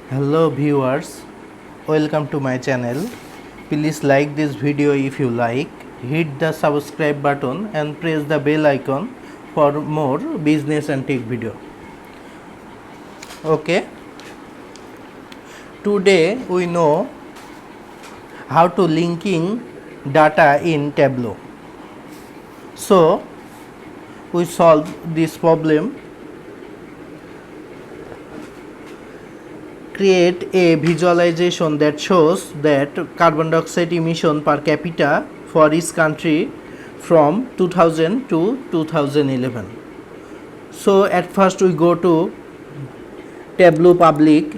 Hello viewers, welcome to my channel. Please like this video if you like, hit the subscribe button and press the bell icon for more business and tech video. Okay, today we know how to linking data in Tableau. So we solve this problem. Create a visualization that shows that carbon dioxide emission per capita for each country from 2000 to 2011. So at first we go to Tableau public,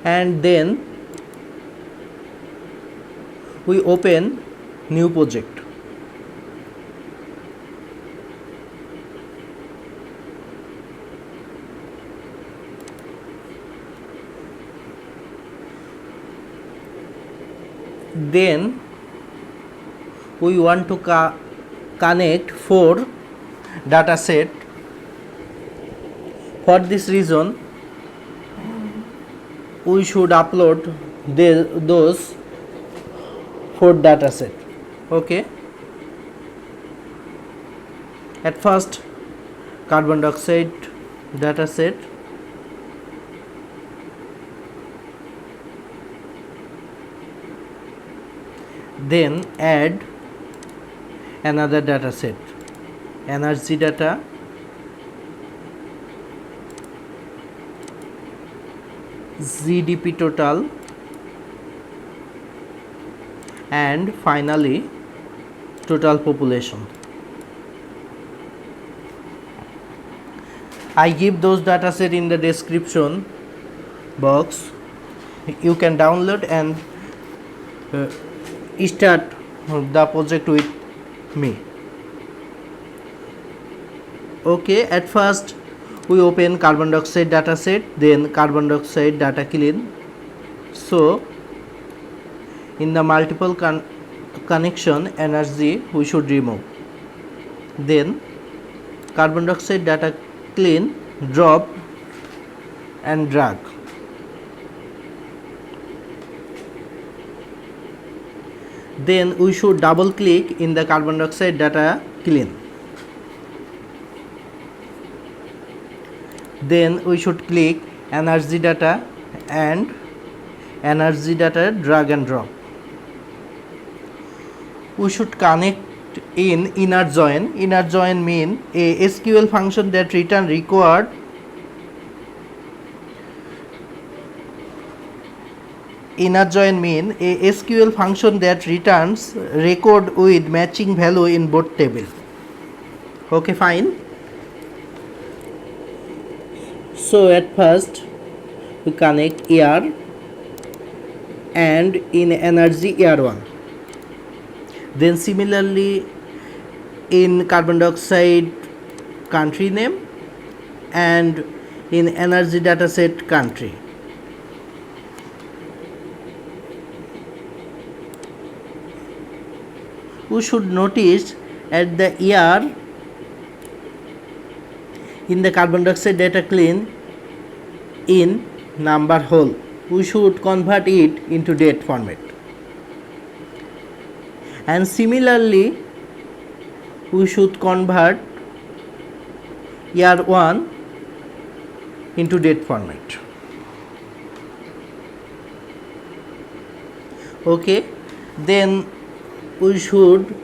and then we open new project. Then we want to connect 4 data set. For this reason we should upload those 4 data set. Okay, at first carbon dioxide data set, then add another data set, energy data, GDP total, and finally total population. I give those data set in the description box. You can download and start the project with me. Okay, at first we open carbon dioxide data set, then carbon dioxide data clean. So in the multiple connection energy we should remove, then carbon dioxide data clean, drop and drag. Then we should double click in the carbon dioxide data clean. Then we should click energy data and energy data drag and drop. We should connect in inner join. Inner join mean a SQL function that return required inner join mean a SQL function that returns record with matching value in both table. Okay, fine. So at first we connect year and in energy year 1. Then similarly in carbon dioxide country name and in energy data set country. We should notice at the year in the carbon dioxide data clean in number whole, we should convert it into date format, and similarly we should convert year 1 into date format. Okay, then we should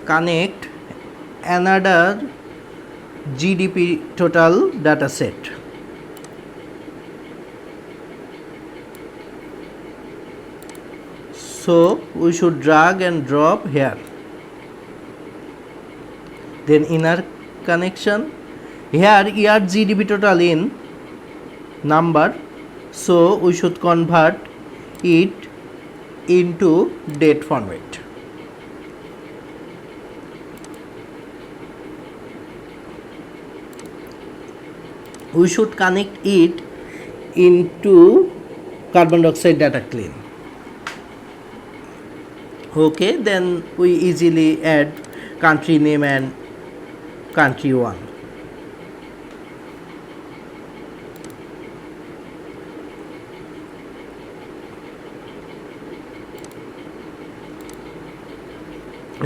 connect another GDP total data set. So we should drag and drop here. Then inner connection, here year GDP total in number, so we should convert it into date format. We should connect it into carbon dioxide data clean. Okay, then we easily add country name and country 1.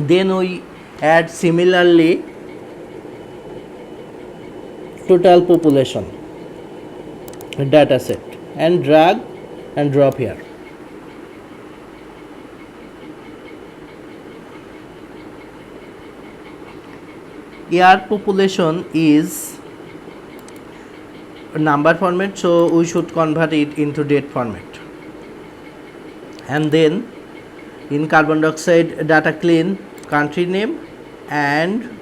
Then we add similarly total population data set and drag and drop here. Year population is number format, so we should convert it into date format. And then in carbon dioxide data clean, country name, and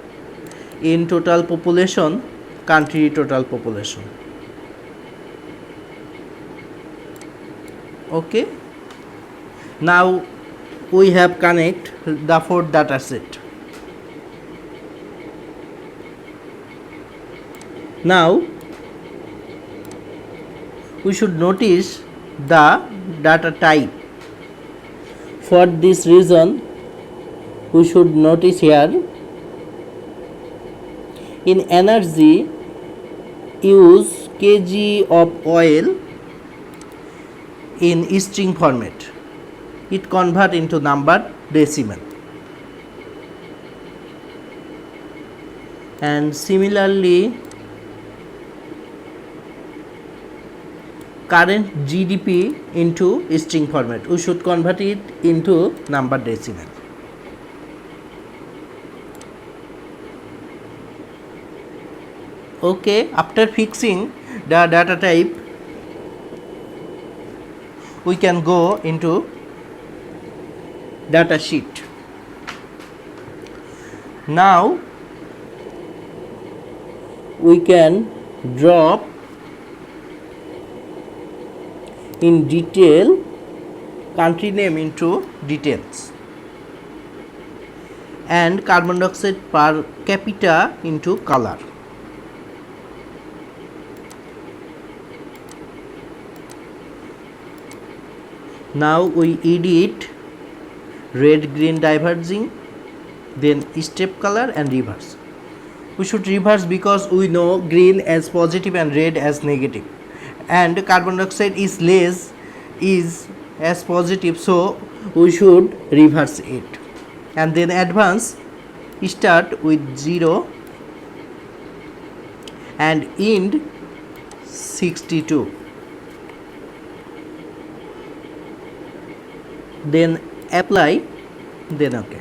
in total population, country total population. Okay, now we have connect the 4th data set. Now we should notice the data type. For this reason, we should notice here in energy use kg of oil in string format. It convert into number decimal. And similarly, current GDP into string format. We should convert it into number decimal. Okay, after fixing the data type, we can go into data sheet. Now we can drop in detail country name into details and carbon dioxide per capita into color. Now we edit red green diverging, then step color and reverse. We should reverse because we know green as positive and red as negative, and carbon dioxide is less is as positive, so we should reverse it. And then advance, start with 0 and end 62. Then apply, then OK.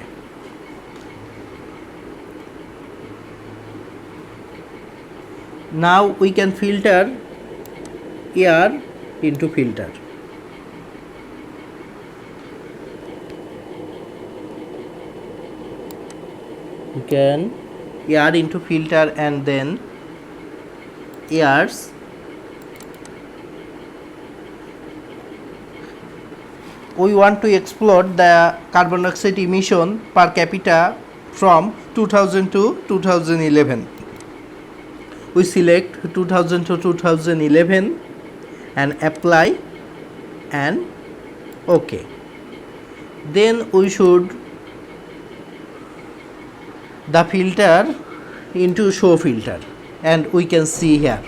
Now we can filter air into filter. We can air into filter and then airs. We want to explore the carbon dioxide emission per capita from 2000 to 2011. We select 2000 to 2011 and apply and OK. Then we should the filter into show filter, and we can see here.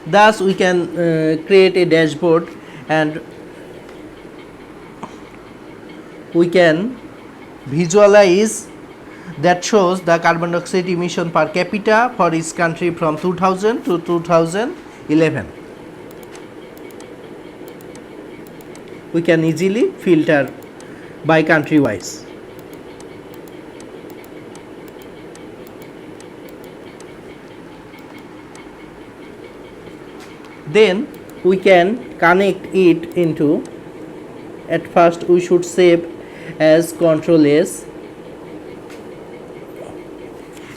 Thus we can create a dashboard, and we can visualize that shows the carbon dioxide emission per capita for each country from 2000 to 2011. We can easily filter by country wise. Then we can connect it into, at first we should save as Ctrl S,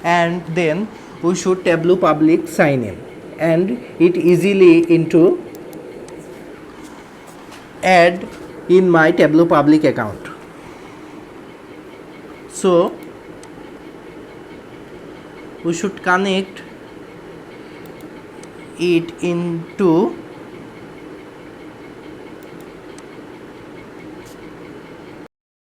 and then we should Tableau public sign in, and it easily into add in my Tableau public account. So we should connect it into